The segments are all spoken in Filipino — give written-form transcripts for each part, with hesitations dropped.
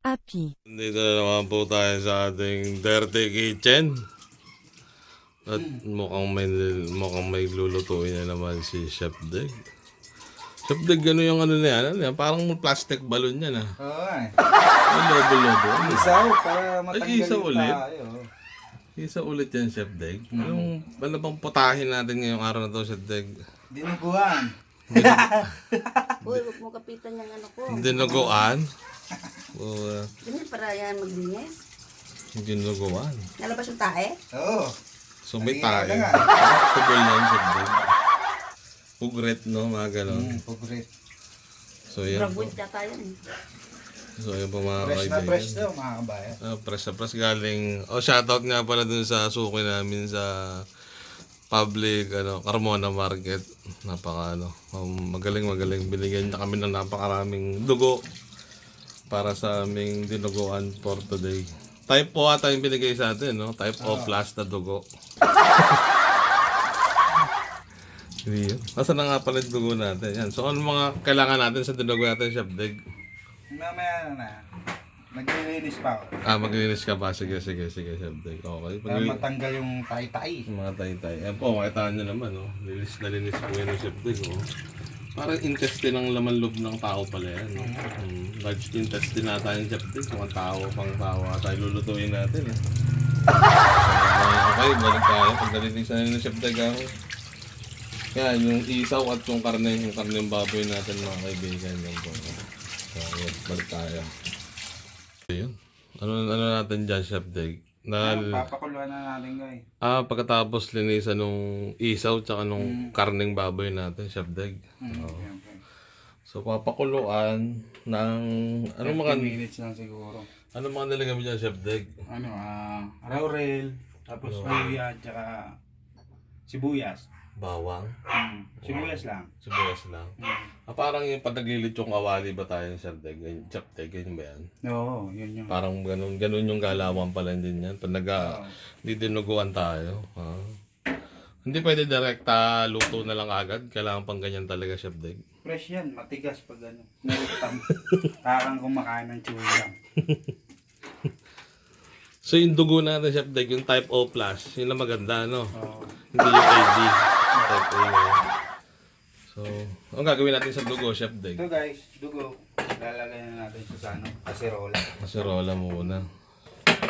Api. Dito na naman po tayo sa ating dirty kitchen. At mukhang may lulutuin na naman si Chef Deg. Chef Deg, ano yung ano na yan? Ano yan? Parang plastic balloon yan ah. Oo eh. Ay, lobo-lobo. Isaw para matanggal Ay, isaw yung ulit? tayo. Isa ulit yan, Chef Deg. Ano bang putahin natin ngayong araw na to, Chef Deg? Dinuguan. Uy, huwag mo kapitan yung ano ko. Dinuguan? O, Ganyan para yan maglinis. dinuguan. Nalabas yung tae? Oo. So may Kanina tayo. na nga. Tugol yan, Chef Deg. Pugret, no? Mga ganon. Pagret. So yan po. Bragwit yata yan. So yan po mga Fresh na kaibigan. fresh daw mga kabayan. Fresh na fresh galing. Shoutout nga pala dun sa suki namin sa public Carmona Market. Magaling. Binigyan niya kami ng napakaraming dugo para sa aming dinuguan for today. Type po ata yung binigay sa atin, no? Type O plus na dugo. Hindi yun. Nasa na nga pala yung dugo natin. Yan. So ano mga kailangan natin sa dinugo natin, Chef Deg? Mamaya na. Naglilinis pa ako. Maglinis ka ba? Sige, Chef Deg. Okay. Para matanggal yung tay-tay. Mga tay-tay. Ayan po, makita nyo naman, no? Linis na linis po yun ng Chef Deg, no? Parang intestine ng laman loob ng tao pala yan, no? Large intestine nata yung Chef Deg. Mga pang tao tayo lulutuin natin, eh. Okay, balik tayo. Pag nalinis na ng Chef Deg, yan, yung isaw at yung karneng baboy natin, mga kaibigan. Yan po. So, balik tayo. Ayun. Ano natin dyan, Chef Deg? Papakuluan na natin guys. Pagkatapos linisan nung isaw tsaka nung karneng baboy natin, Chef Deg. So papakuluan ng 30 minutes lang siguro. ano mga nilagay mo dyan, Chef Deg? Laurel, tapos luya, tsaka sibuyas. Bawang, Sibuyas lang. sibuyas lang. Parang yung patagilit yung kawali ba tayo, Chef Deg? Chef Deg, ganyan ba yan? Oo, yun yun. Parang ganun yung galawan pala din yan. Pag dinuguan tayo. Hindi pwede direkta luto na lang agad. Kailangan pang ganyan talaga, Chef Deg. Fresh yan, matigas pag ano. Nalutam. Parang kumakain ng chewy lang. So yung dugo natin, Chef Deg, yung type O+, yun lang maganda, no? Oo. Hindi yung AD. Type A. So, ang gagawin natin sa dugo, Chef Deg? Ito guys, dugo. Lalagay na natin sa kaserola. Kaserola muna.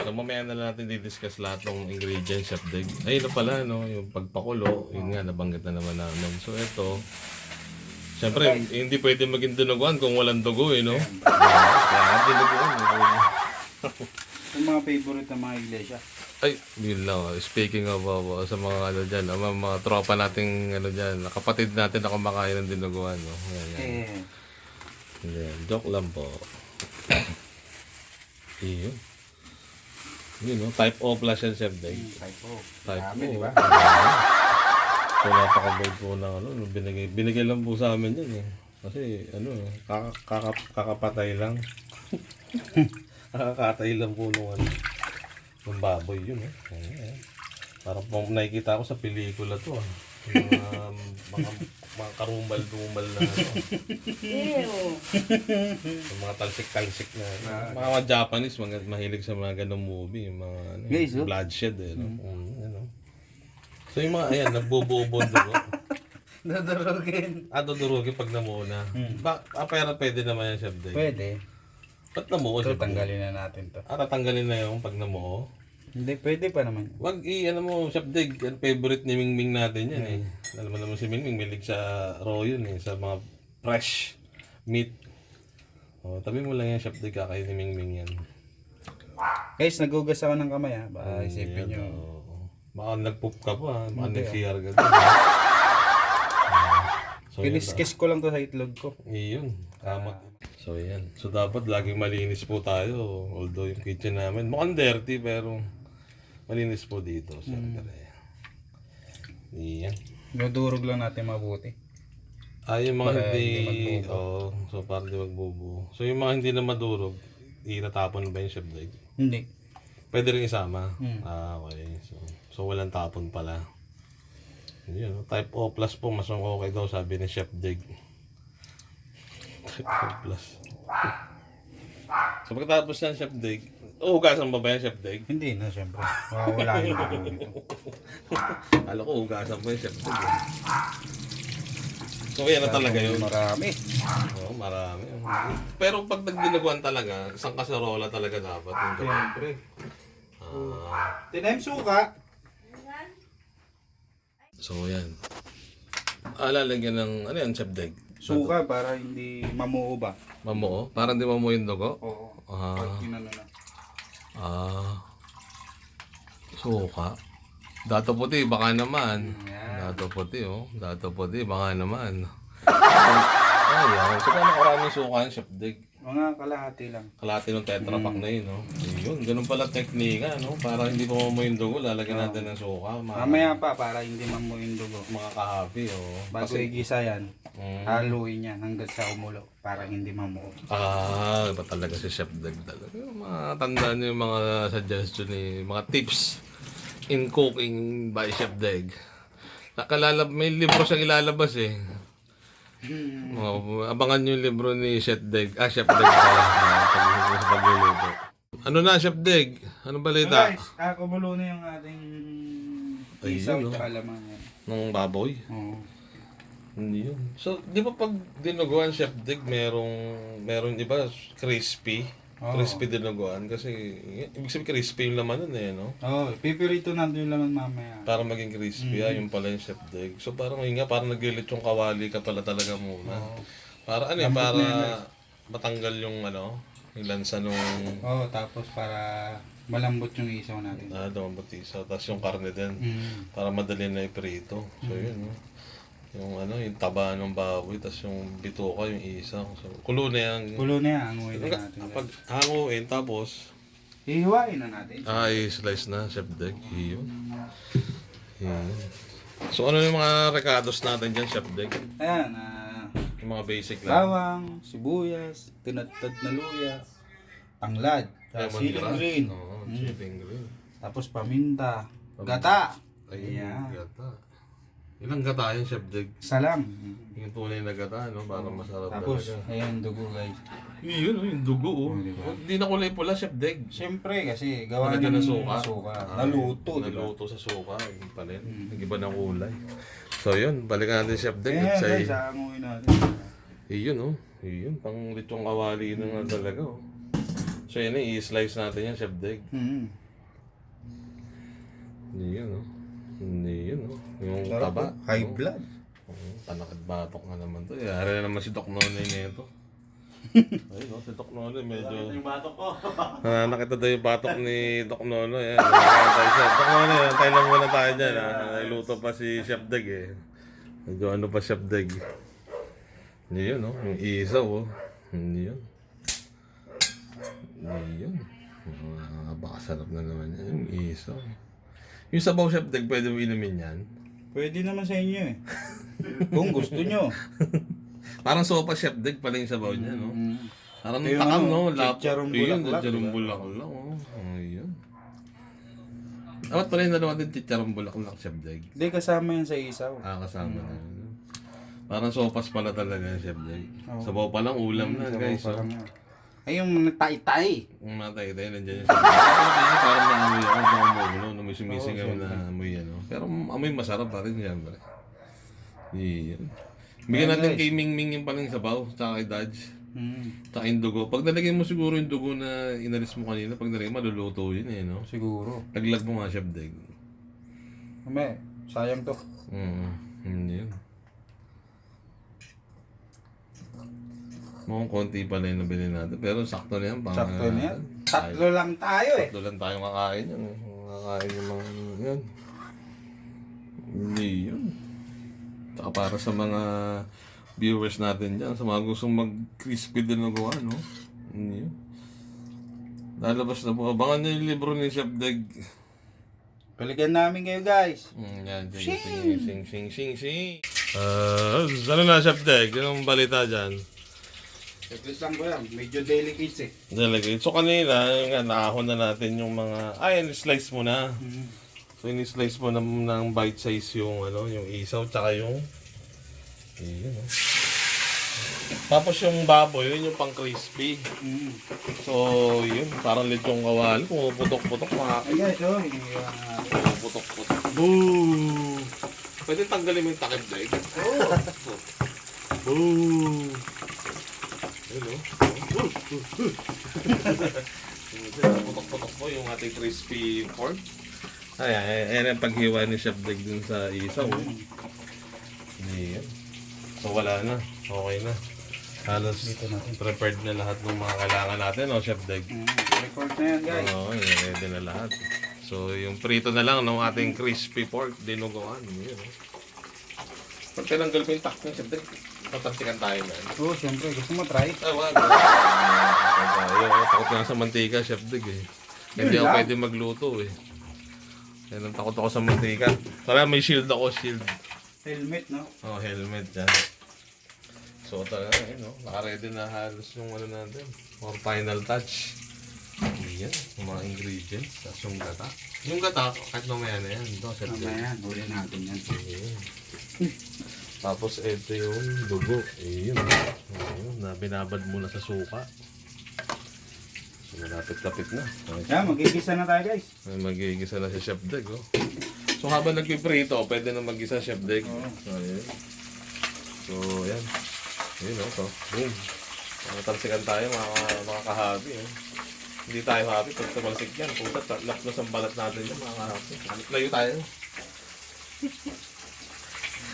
So mamaya na natin didiscuss lahat ng ingredients, Chef Deg. Ayun na pala, no? Yung pagpakulo, yun nga, nabanggit na naman namin. So ito, syempre, hindi pwede maging dinuguan kung walang dugo, no? Kaya dinuguan. Yung mga favorite ng mga iglesia. Ay, yun lang. Speaking of sa mga dyan, mga tropa nating dyan, kapatid natin na kumakain ng dinuguan, no? Yan. Yan. Joke lang po. Iyon. Yun, no? Type O plus yan, Chef Deg. Type O. Type Dami, O. di ba? So, napaka-bold po ng binigay lang po sa amin yan, eh. Kasi, kakapatay lang. Kakatay lang po nung ng baboy yun, eh. Ayan. Parang nakikita ko sa pelikula to, mga karumbal-dumbal na Ew. mga talsik-talsik na mga Japanese, mahilig sa mga ganong movie, yung mga Guys, bloodshed, eh. So yung mga, ayan, nagbubuo-buo dugo. Dadurugin. Dudurugin pag namuo na. Pero pwede naman yan, Chef Deg. Pwede. Ba't namuo, Ito, Chef Deg? tanggalin na natin to. Tatanggalin na yung pag namuo. Hindi, pwede pa naman. Wag mo, Chef Deg, favorite ni Mingming natin yan, eh. Alam mo naman si Mingming, milig sa raw yun, eh, sa mga fresh meat. Tabi mo lang yan, Chef Deg, kakain ni Mingming yan. Guys, nagugas ako ng kamay ha. Baka isipin nyo. Baka nag-poop ka pa, baka Hindi, nag-CR ka. So, Kiniskis ko lang to sa itlog ko. Iyon, kamot. So yan. So dapat laging malinis po tayo. Although yung kitchen namin mukhang dirty pero malinis po dito. Siyempre. Iyan. Dudurog lang natin mabuti. Yung mga Para hindi hindi magbubo. so para hindi magbubuo. So yung mga hindi na madurog, itatapon ba yung Chef Deg? Hindi. Pwede rin isama. Okay. So walang tapon pala. Yun, type O plus po, mas okay daw sabi ni Chef Deg. Type O plus. So pagkatapos yan, Chef Dig, uhugasan ba yan, Chef Dig? Hindi na, syempre. Wala yung dugo nito. Alam ko, uhugasan pa yan, Chef Dig. So yan na talaga yun. Marami. Oo, marami. Pero pag nagdinuguan talaga, isang kaserola talaga dapat. Siyempre. Ah, Tinaym suka. so yan. Lalagyan ng, ano yan, Chef Dig? Suka para hindi mamuo ba? Mamuo? Parang di mamuo yung dugo? Oo. Ah. Pag ginano na. Suka. Dato puti, baka naman. Yan. Dato puti, oh. Dato puti, baka naman. Ayan. So, paano karaming suka yung Chef Dig? Mga kalahati lang. Kalahati ng Tetra Pak na yun, no? Yun, ganun pala teknika, no? Para hindi pa mamuo yung dugo, lalagyan natin ng suka. Mamaya pa para hindi mamuo yung dugo. Mga kahabi, oh. Bago igisa yan, Mm. haluin yan hanggang sa umulo para hindi mamuo. Iba talaga si Chef Dig talaga. Matandaan niyo yung mga suggestion ni, mga tips in cooking by Chef Dig. May libro siyang ilalabas eh. Abangan niyo yung libro ni Chef Dig. Chef Dig pala. Sa pagluluto. Ano na, Chef Dig? Ano So balita? guys, kumulo na yung ating Ayun, isaw no? at alaman yan. Ng baboy? Oo. Hindi yun. So, di ba pag dinuguan Chef Dig, merong di ba crispy? Oo. Crispy dinuguan kasi ibig sabihin crispy yung laman nun eh, no? Oo, pipirito natin yung laman mamaya. Para maging crispy, yung pala yung Chef Dig. So parang yun nga, parang naglilit yung kawali ka pala talaga muna. Oo. Para ano eh, Lambot para na yan, matanggal yung ano, yung lansa nung Oo, tapos para malambot yung isaw natin. dumambutisa. Tapos yung karne din, Mm. para madali na iprito. So yun, no? Yung ano, yung taba ng baboy, tapos yung bituka, yung isaw. So kulo na yan. Kulo na yan, hanguin na natin. Pag hanguin, tapos Hihiwain na natin. i-slice na, Chef Dig. Yun. Yun. So ano yung mga recados natin dyan, Chef Dig? Ayan, Yung mga basic lang. bawang, sibuyas, tinatad na luya, tanglad, siling green, Oo, siling green. tapos paminta, gata. Ayun, Ayan. gata. Ilang gata yan, Chef Dig? Isa lang. Yung tunay na gata, no? Para masarap Tapos, talaga. ayan, dugo guys. Yun, yung dugo, oh. Oh, diba? Hindi na kulay pula, Chef Dig. Siyempre, kasi gawa Nalagyan ng ng suka. Naluto, di ba? Naluto sa suka. Yung pala yun. Nag-iba ng kulay. So yun, balikan natin, Chef Dig. Ayan Say, guys, hanguin natin. yun, oh. Yun, pang litong kawali na nga talaga, oh. So yun, i-slice natin yan, Chef Dig. Yun, oh. Yun, oh. Yung Sarap taba. po. High oh. blood. Panakad batok nga naman to. Yari na naman si Doc Nonoy nito. Ayun, no, si Doc Nonoy medyo... Yung batok ko. Nakita daw yung batok ni Doc Nonoy. Ayan, nakakantay siya. Doc Nonoy, antay lang muna tayo dyan. Nagluto pa si Chef Dig eh. Medyo ano pa Chef Dig. Yun, no? Yung isaw, oh. Yun. Yun. Napakasarap na naman yan. Yung isaw. Yung sabaw Chef Dig, pwede mo inumin yan. Pwede naman sa inyo eh. Kung gusto nyo. Parang sopa Chef Dig pala yung sabaw niya, no? Parang Yung takam, ano, no? chicharong Ayun, bulaklak, chicharong diba? bulaklak, oh. Ayun. Dapat pala yung dalawa din chicharong bulaklak, Chef Dig. Hindi, kasama yan sa isaw. Kasama na yun. Parang sopas pala talaga, Chef Dig. Oo. Sabaw pa lang, ulam na, Sabaw guys. pa Oh. lang yan. Ay, yung tay-tay. Kung matay-tay, nandiyan yung Chef Dig. Parang naamoy ako, baka no? May sumisingaw na amoy, ano. Pero amoy masarap pa rin, siyempre. Iyan. Bigyan natin kay Ming Ming yung palang sabaw, tsaka kay Dodge. Tsaka yung dugo. Pag nalagay mo siguro yung dugo na inalis mo kanina, pag nalagay mo, maluluto yun eh, no? Siguro. Laglag mo nga, Chef Dig. Mame, sayang to. Yun. Mukhang konti pa na yung nabili natin. Pero sakto na yan. Sakto na yan. Tatlo lang tayo eh. Tatlo lang tayong kakain yan. Kakain yung mga yan. Hindi yun. Tsaka para sa mga viewers natin dyan, sa mga gustong mag-crispy din na gawa, no? Hindi yun. Lalabas na po. Abangan nyo yung libro ni Chef Dig. Balikan namin kayo guys. Yan. Sing. Ano na, Chef Dig? Anong balita dyan? Saglit lang ko yan. Medyo delicate eh. Delegate. So kanina, naahon na natin yung mga... slice mo na. So in-slice mo na ng bite size yung ano, yung isaw tsaka yung... Ayun, oh. Tapos yung baboy, yun yung pang crispy. Mm. So, yun, parang lechong kawali. Pumuputok-putok, Ay guys, oh, iniwan na natin. pumuputok-putok. Boo! Pwede tanggalin mo yung takip leg. Oo. Boo! Ayun o. Putok-putok po yung ating crispy pork. Ayan ang paghiwa ni Chef Dig dun sa isaw. Ayan. So wala na. Okay na. Halos prepared na lahat ng mga kailangan natin, no, Chef Dig? Record na yan guys. Oo, ready na lahat. So yung prito na lang ng ating crispy pork, dinuguan. Yun, no? Pag tinanggal ko yung tak ng Chef Dig, tatansikan tayo na. Oo, syempre. Gusto mo try? Ay, wag. Takot nga sa mantika, Chef Dig eh. Hindi ako pwede magluto eh. Yan ang takot ako sa mantika. Tara, may shield ako, shield. Helmet, no? Oh, helmet dyan. So talaga, no? Naka-ready na halos yung ano natin. For final touch. Yan, yung mga ingredients. Tapos yung gata. Yung gata, kahit mamaya na yan. Ito, Chef Dig. Mamaya, huli natin yan. Ayan. Tapos ito yung dugo. Ayun. Ayun, na binabad muna sa suka. So malapit-lapit na. Yan, magigisa na tayo guys. May magigisa na si Chef Dig, oh. So habang nagpiprito, pwede na mag-gisa Chef Dig. Oo. Ayun. So yan. Ayun, oh. So, boom. Matalsikan tayo mga kahabi, eh. Hindi tayo happy pag tumalsik yan. Puta, lapnos ang balat natin yan, mga kahabi. Layo tayo.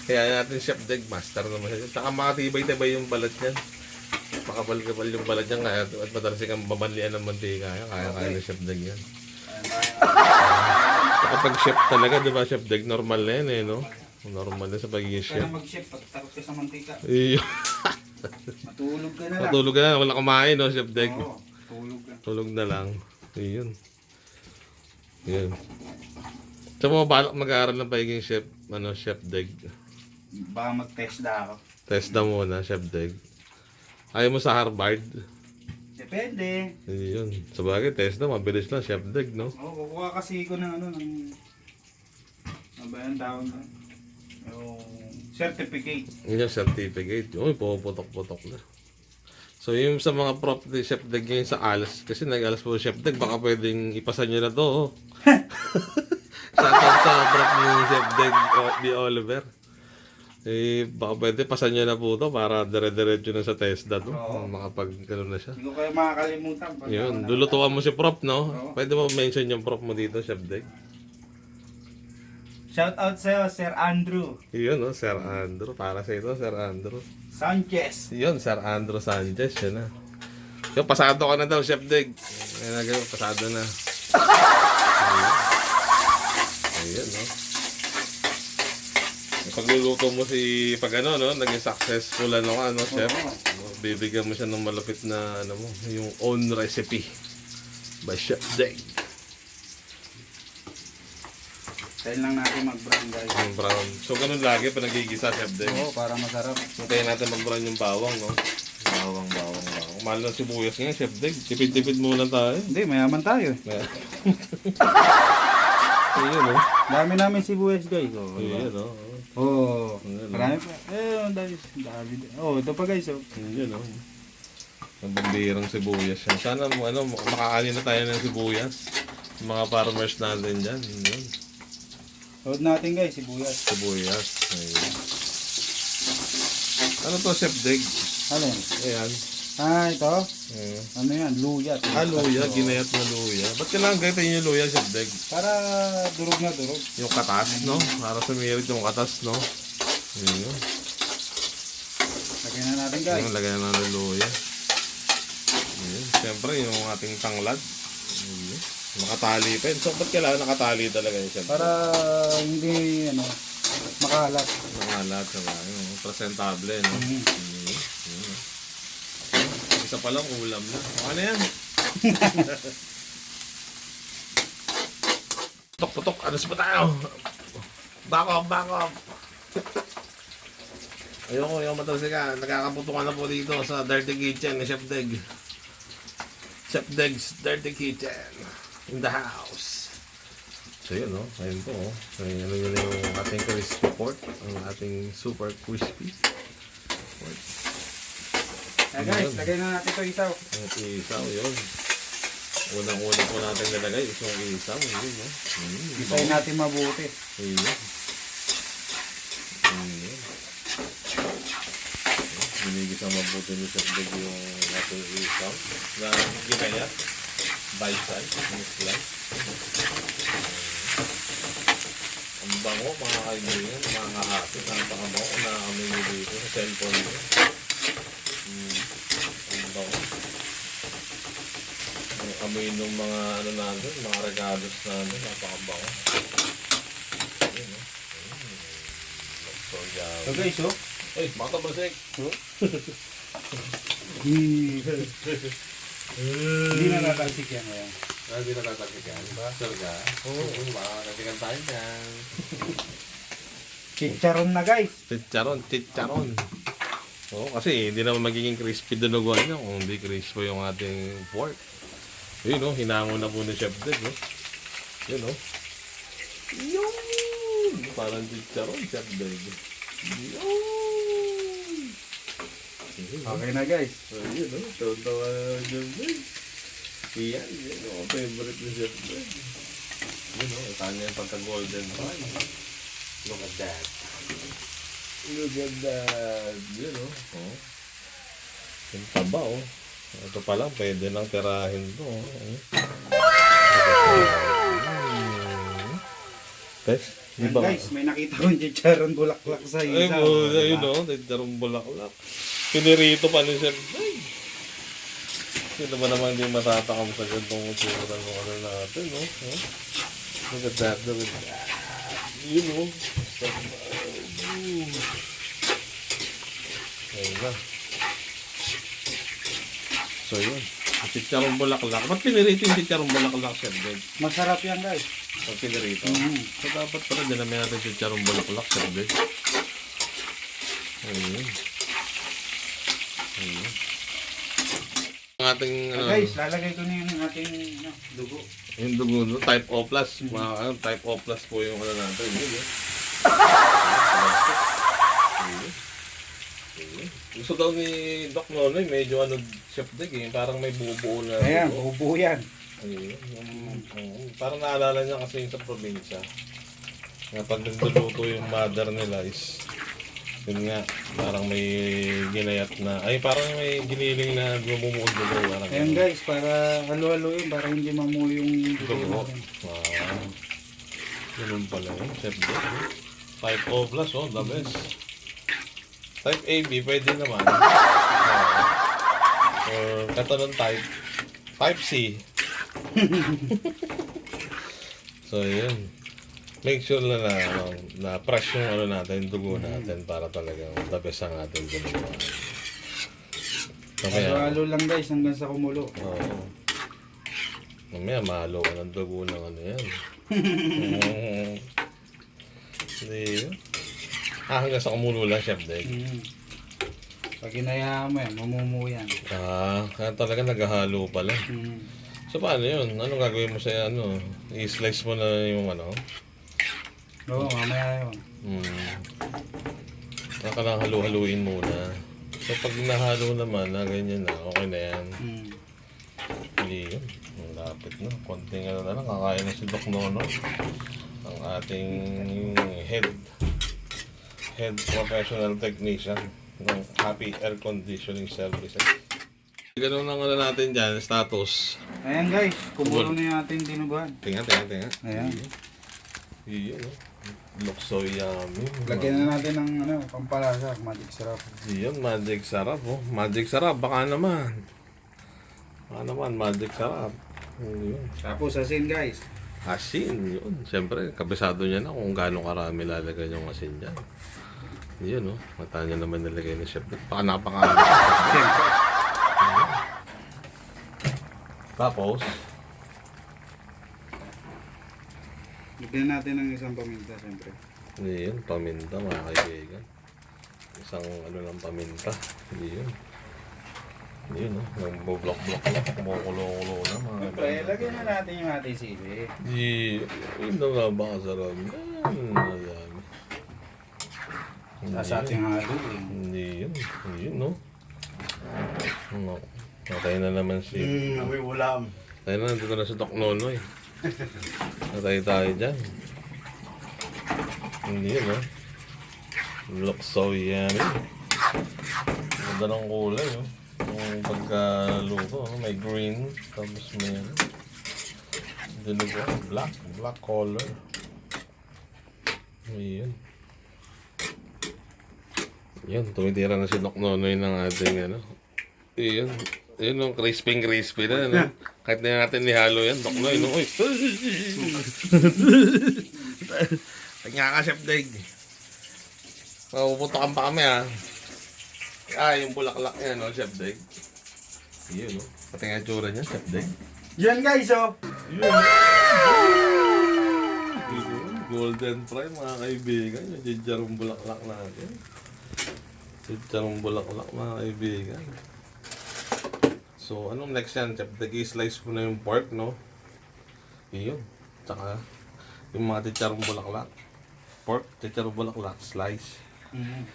Kaya natin Chef Dig, master naman siya. Tsaka makatibay-tibay yung balat niyan. Makapal-kapal yung balat niyan. Kaya at matalasik ang babanlian ng mantika. Kaya ng Chef Dig yan. Tsaka pag chef talaga, di ba Chef Dig, normal na yan eh, no? Normal na sa pagiging chef. Kaya mag-chef pag takot ka sa mantika. Iyo. Matulog ka na lang. Matulog ka na, wala kumain, no, Chef Dig? Oo, tulog ka. Tulog na lang. Iyon. Yun. So mo balak mag-aaral ng pagiging chef, Chef Dig. Baka mag-test na ako. Testa muna, Chef Dig. Ayaw mo sa Harvard? Depende. Yun. Sabagay, testa, mabilis lang, Chef Dig, no? Oo, kukuha kasi ko ng ano ba yung tawag na? Yung certificate. Yun yung certificate. Uy, puputok-putok na. So, yung sa mga prop ni Chef Dig ngayon sa alas, kasi nag-alas po Chef Dig, baka pwedeng ipasa nyo na to, oh. Shoutout sa prop ni Chef Dig, ni Oliver. Eh, baka pwede, pasan nyo na po to para dire-diretso na sa TESDA to. Oo. Makapag-gano'n na siya. Hindi ko kayo makakalimutan. Pag Yun, lulutuan mo si prop, no? Oo. Pwede mo mention yung prop mo dito, Chef Dig. Shout out sa'yo, Sir Andrew Yun, no? Sir Andrew. Para sa ito, Sir Andrew. Sanchez. Yun, Sir Andrew Sanchez, yun na. Yung pasado ka na daw, Chef Dig. Ayun na gano'n, pasado na. Ayun, no? Pagluluto mo si, pag ano, no? Naging successful, ano, Chef? Bibigyan mo siya ng malapit na, ano mo, yung own recipe. By Chef Dig. Tayo lang natin mag-brown guys. Yung brown. So, ganun lagi pa nagigisa, Chef Dig. Oo, para masarap. Hintayin natin mag-brown yung bawang, no? Bawang. Mahal na sibuyas ngayon, Chef Dig. Tipid-tipid muna tayo. Hindi, mayaman tayo. Ayun, no? Dami namin sibuyas guys. Oh, Ayun, no? oh. Ayun, no? Marami pa. Dami. Oh, ito pa guys. Oh. Ayun, no? Ang bambirang sibuyas yan. Sana, makakanin na tayo ng sibuyas. Yung mga farmers natin dyan. Yun. Load natin guys, sibuyas. Sibuyas. Ayun. Ano to, Chef Dig? Ano yan? Ayan. Ito. Ayun. Ano yan? Luya. Luya. Ginayat na luya. Ba't kailangan gaytayin yung luya, Chef Dig? Para durog na durog. Yung katas, no? Para sumirit yung katas, no? Ayun. Lagyan na natin guys. Ayun, lagyan na ng luya. Ayun. Siyempre, yung ating tanglad. Ayun. Nakatali pa yun. So, ba't kailangan nakatali talaga yun, Chef? Para hindi makalat. Nangalat sa ayun. Presentable, no? Mhm. Ayun. Ayun. Isa pa lang, ulam na. Ano yan? Putok-putok. Alas pa tayo. Back off. Ayoko, yung matalsika. Nagkakaputukan na po dito sa Dirty Kitchen ni Chef Dig. Chef Dig's Dirty Kitchen. In the house. So yun, no? Ayun po, oh. So yun yung ating crispy pork. Ang ating super crispy pork. Guys, lagay na natin ito isaw. Ang isaw, yun. Unang-una po natin nilagay is yung isaw. Yun, no? Isayin natin mabuti. Ayun. Ayun. Binigisa mabuti ni Chef Deg yung ating isaw na ginayat. Bite size, yung slice. Ang bango, mga kaibigan, mga hati. Napakabango na kami dito sa cellphone nyo. Ang bango. Ang amoy ng mga ano natin, mga regalos natin, napakabango. Ayun, no? So, So guys, oh. Ay, mata basik. Hindi na natansik yan ngayon. Hindi natatakit yan. Sir ka? Oo, baka natikan tayo yan. Chicharon na guys. Chicharon. Oo, kasi hindi naman magiging crispy dinuguan niya kung hindi crispy yung ating pork. Yun, no? Hinango na po ni Chef Deg, no? Yun, no? Yun! Parang chicharon, Chef Deg. Yun! Okay na guys. Ayun, no? Tawa-tawa na Chef Deg. Iyan, yun, no? Favorite ni Chef Deg. Yun, no? Kanya yung pagka-golden fry. Look at that. Look at that. Yun, no? Oh. Yung taba, oh. Ito pa lang, pwede nang tirahin to. Tess, di Yan ba? guys, may nakita kong chicharon bulaklak sa Ay, isaw. ayun o, nagdarong bulaklak. Pinirito pa ni Chef Deg. Sino ba naman hindi matatakam sa gantong usuran ng ano natin, no? Huh? Look at that, look at that. Yun o. Ayun na. So yun, yung chicharong bulaklak. Ba't pinirito yung chicharong bulaklak, Chef Deg? Masarap yan guys. Pag pinirito. Mm. So dapat pala dinamin natin chicharong bulaklak, Chef Deg. Ayun. Ayun. Ang ating, Guys, lalagay ko na yung ating dugo. yung dugo, no? Type O+. Type O+ po yung ano natin. Yun, yun. Ayun. Ayun. Gusto daw ni Doc Nonoy, medyo ano, Chef Deg eh, parang may buo-buo na. Ayan, dugo. buo yan. Ayun. Parang naalala niya kasi yung sa probinsya. Na pag nagluluto yung mother nila is, yun nga, parang may ginayat na, ay parang may giniling na lumumuod dugo. Ayan guys, para halo-haloin, para hindi mamuo yung dugo Dugo. natin. Wow. Ganun pala yun, Chef Deg. Type O+, oh, the best. Type AB, pwede naman. Or katanong type C. So, yun. Make sure na fresh yung ano natin, dugo natin para talagang the best ang ating dugo. Halo-halo lang guys, hanggang sa kumulo. Oo. Mamaya mahalo ka ng dugo ng ano yan. Hindi yun. Hanggang sa kumulo lang, Chef Deg. Pag inayaan mo yan, mamumuo yan. Kaya talaga naghahalo pala. So paano yun? Anong gagawin mo sa ano? I-slice mo na yung ano? Oo, mamaya yun. Saka lang halu-haluin muna. So pag nahalo naman na ganyan na, okay na yan. Hindi yun. Ang lapit na. Konting ano na lang, kakain na si Doc Nono. Ang ating head professional technician ng Happy Air Conditioning Services. Ganun ang ano natin dyan, status. Ayan guys, kumulo na yung ating dinuguan. Tingnan. Ayan. Iyon, no? Looks so yummy. Lagyan na natin ng ano, pampalasa, magic sarap. Iyon, magic sarap, oh. Magic sarap, baka naman. Magic sarap. Iyon. Tapos asin guys. Asin, yun. Siyempre, kabisado niya na kung gaano karami lalagay yung asin dyan. Iyon, no? Mata niya naman nilagay ni Chef. Baka napakarami. Siyempre. Tapos, Lagyan natin ng isang paminta siyempre. iyon, paminta, mga kaibigan. Isang ano ng paminta. Iyon. Iyon, no? Nagbo-block-block na, kumukulo-kulo na, mga Siyempre, lagyan na natin yung ating sili. Yun na nga ba kasarap? Madami. Sa ating haluin. Hindi yun, no? No. Natay na naman si... May ulam. Tayo na, nandito na si Doc Nonoy. Natay tayo dyan. Hindi yun, looks so yummy. Ganda ng kulay, Yung pagkaluto, may green, tapos may dinugo, black color. Ayan. Yan, tumitira na si Doc Nonoy ng ating Ayan. Ayan, crispy na, Kahit na natin nihalo yan, Doc Nonoy, Uy! Tanya ka, Chef Deg. Mapupunta pa kami, yung bulaklak yan, Chef Deg. Yun, Pati nga tsura niya, Chef Deg. Yan guys, Golden fry, mga kaibigan. Yung chicharong bulaklak natin. Chicharong bulaklak, mga kaibigan. So, anong next yan, Chef Deg? I-slice mo na yung pork, no? Yun. Tsaka, yung mga chicharong bulaklak. Pork, chicharong bulaklak, slice. Ayan.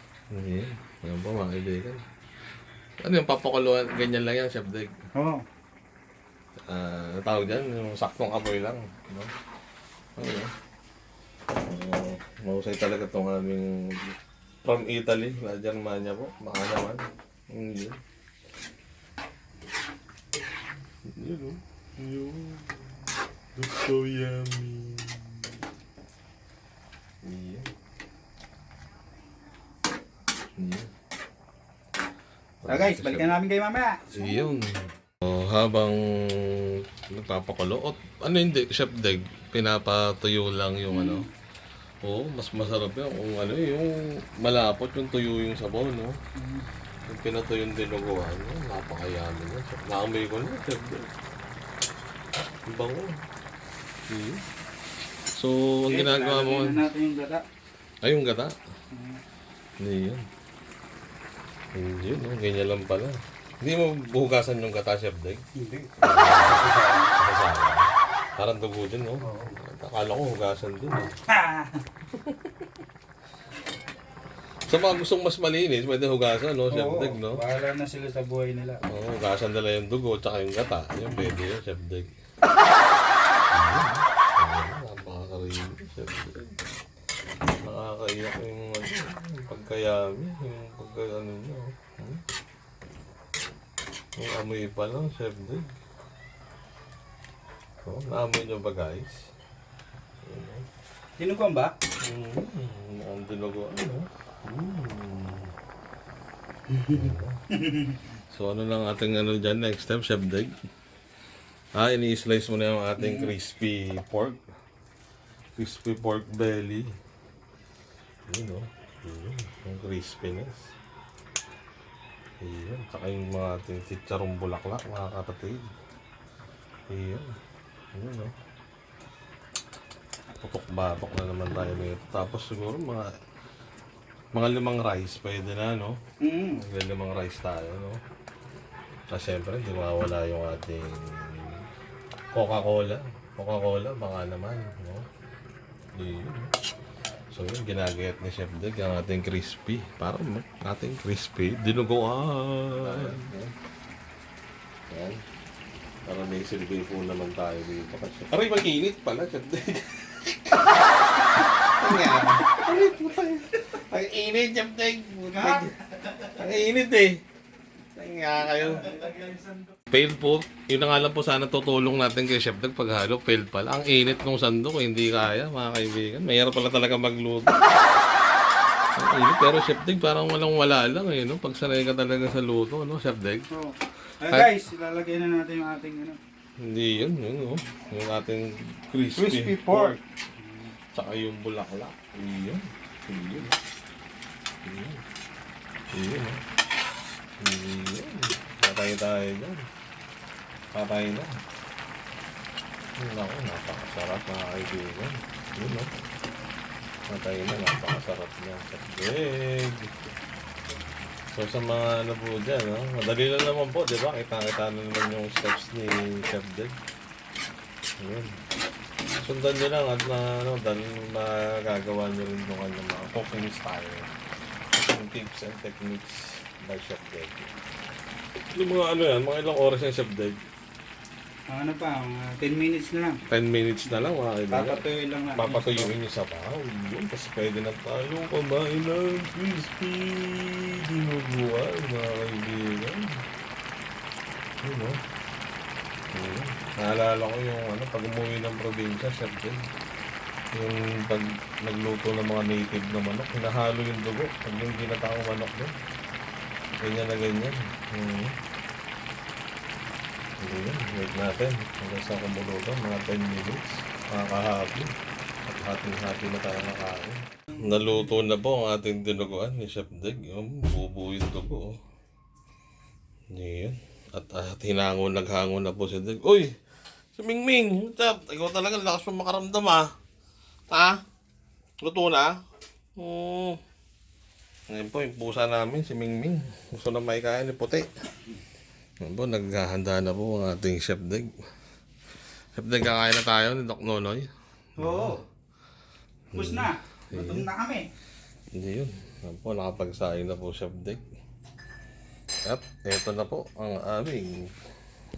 Ayan po, mga kaibigan. Ano yung papakuluan? Ganyan lang yan, Chef Deg. Oo. Tawag dyan, yung saktong apoy lang. No? Mahusay talaga itong aming from Italy, na Germania po. Baka naman. Yun. Yun, Yun. Looks so yummy. Yun. Yun. Guys, balikan namin kayo mamaya. Yun. Habang nagpapakulo, ano hindi, Chef Deg, pinapatuyo lang yung mas masarap yan kung yung malapot, yung tuyo yung sabaw, no? Yung pinatuyo yung dinuguan, napakayami na. Naamoy ko na, Chef Deg. Ang bango. So, ang ginagawa mo, lalagyan na natin yung gata. ay yung gata. Hindi yun. Hindi yun, ganyan lang pala. Hindi mo buhugasan yung gata, Chef Deg? Hindi. Parang dugo din, no? Akala ko hugasan din, Sa mga gustong mas malinis, pwede hugasan, no? Chef Deg, no? Bahala na sila sa buhay nila. Oo, hugasan nila yung dugo tsaka yung gata. Yung pwede yun, Chef Deg. Napakakarinig, Chef Deg. Nakakaiyak yung pagkayami, yung pagkayano niya. Yung amoy pa lang, Chef Deg. Naamoy niyo ba, guys? Tinuguan ba? Ang dinuguan, So, ano lang ating dyan next time, Chef Deg? Ini-slice mo na yung ating crispy pork. Crispy pork belly. Yun, yung crispiness. Ayan. Tsaka yung mga ating chicharong bulaklak, mga kapatid. Ayan. Ayan, Putok-batok na naman tayo nito. Tapos siguro mga 5 rice, pwede na, no? Mga 5 rice tayo, no? Kasi siyempre, hindi mawala yung ating Coca-Cola. Coca-Cola, baka naman, no? Yun. So yun, ginagayat ni Chef Deg ang ating crispy. Parang ating crispy dinuguan. Yan. Para may silbi po naman tayo dito. Kasi aray, mag-init pala, Chef Deg. Aray, puta. Ang init, Chef Deg. Ang init nga kayo. Fail po. Yun na nga lang po sana tutulong natin kay Chef Deg paghalo. Fail pala. Ang init ng sandok, hindi kaya, mga kaibigan. Mayroon pala talaga magluto. Ang init. Pero Chef Deg parang walang-wala lang, no? Pag sanay ka talaga sa luto, no, Chef Deg? Oo. Guys, ilalagay na natin yung ating Hindi yun, yung ating crispy pork. Tsaka yung bulaklak. Iyon. Iyon. Iyon. Iyon. Iyon. Patay tayo dyan. Patay na. Yun ako, napakasarap, mga kaibigan. Yun, patay na, napakasarap niya. Chef Deg. So sa mga po dyan, madali lang naman po, di ba? Kita-kita na naman yung steps ni Chef Deg. Yun. Sundan nyo lang at dahil magagawa nyo rin yung kanyang mga cooking style. cooking tips and techniques by Chef Deg. Yung mga ano yan, mga ilang oras yung Chef Deg? Ano pa, mga 10 minutes na lang. 10 minutes na lang mga kaibigan. Papatuloy lang na. Papatuyuin niyo sa bahaw. Yun, tapos pwede na tayong kumain ng crispy dinuguan mga kaibigan. Yun o. Naalala ko yung ano, pag umuwi ng probinsya, Chef Deg. Yung pag nagluto ng mga native na manok, hinahalo yung dugo. Pag yung ginataong manok doon. Ganyan na ganyan. Ganyan, wait natin. Hanggang sa kumuluto, mga 10 minutes. Makakahabi. At hating-hati na tayo nakain. Naluto na po ang ating dinuguan ni Chef Deg. Bubuo yung dugo. Yan. At naghangon na po si Deg. Uy! Si Mingming! What's up? Ikaw talaga lakas mo makaramdam Ha? Luto na? Ngayon po, yung pusa namin, si Mingming. Gusto na maikain ni puti. Ngayon po, naghahanda na po ang ating Chef Deg. Chef Deg, kakain na tayo ni Doc Nonoy. Oo. Tapos na. Gutom na kami. Hindi yun. Ngayon po, nakapagsaing na po Chef Deg. At eto na po ang aming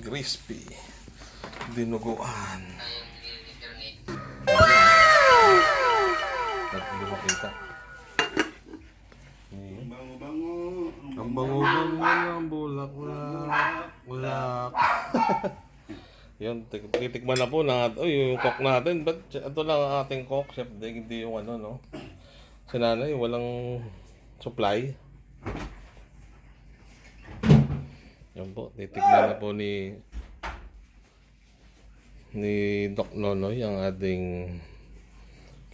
crispy dinuguan. At hindi makita. Bango-bango. Ang bango-bango ng bulak. Yun, titikman na po na yung cook natin. But ito lang ang ating cook, Chef Deg, hindi yung ano, no? Si nanay, walang supply. Yan po, titikman na po ni Doc Nonoy ang ating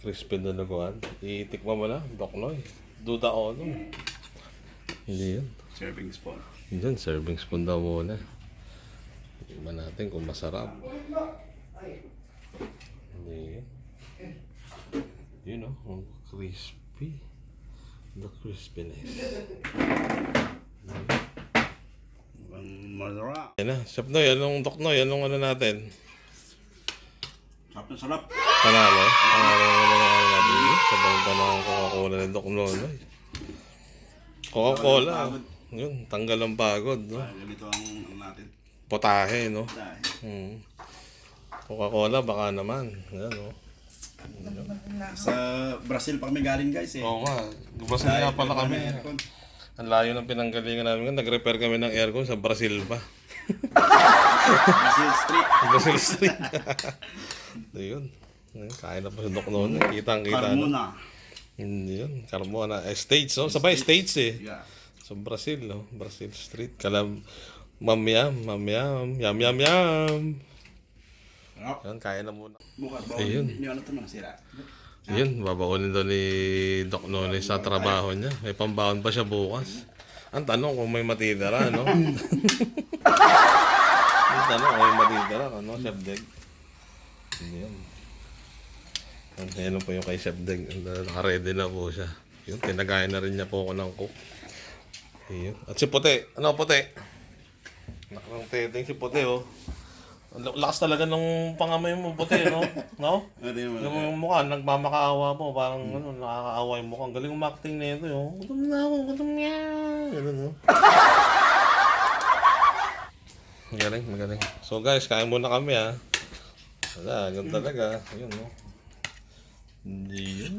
crispy dinuguan. Itikman mo na, Doc Noy. Duda o no? Hindi yun. Serving spoon. Yan, serving spoon daw muna. Tingnan natin kung masarap. Hindi. Yun o, ang crispy. The crispiness. Masarap. Yan na, Chef Noy, anong Doc Noy, anong ano natin? Sarap na sarap. Panalo? Panalo naman natin. Sa banta ng Coca-Cola ni Doc Nonoy. Coca-Cola. Yun, tanggal ang pagod, no? Ganito ang natin. Potahe, no? Dahil. Coca-Cola, baka naman. Yan, no? Sa Brazil pa kami galing guys eh. Oo nga. Basta nga pala kami. Ang layo ng pinanggalingan namin. Nag-repair kami ng aircon sa Brazil pa. Brazil Street. Brazil Street. Ito yun. Kain na po si Doc noon. Kitang-kita. Carmona. Hindi yun. Carmona. States, no? Sabay States eh. Yeah. Sa Brazil, no? Brazil Street. Mamyam. Sarap. Yan, kain na muna. Bukas bawal. Ayun. Hindi ano ito sira. Yun, babaonin daw ni Doc Nonoy sa trabaho niya. May pambaon pa siya bukas. Ang tanong kung may matitira, no? Ang tanong kung may matitira, ano, Chef Deg? Yan. Yan po yung kay Chef Deg. Naka-ready na po siya. Yun, tinagayan na rin niya po ako ng cook. Yun. At si Puti. Ano, Puti? Nakang teteng si Puti, oh. Ang lakas talaga nung pangamay mo, Puti, no? No? Yung mukha, nagmamakaawa mo, parang ano, nakakaawa yung mukha. Ang galing umakting na ito, yung gutom na ako, gutom niya. Ganun, no? Magaling. So guys, kain muna kami, ha. Wala, ganun talaga. Ayun, no? Yun.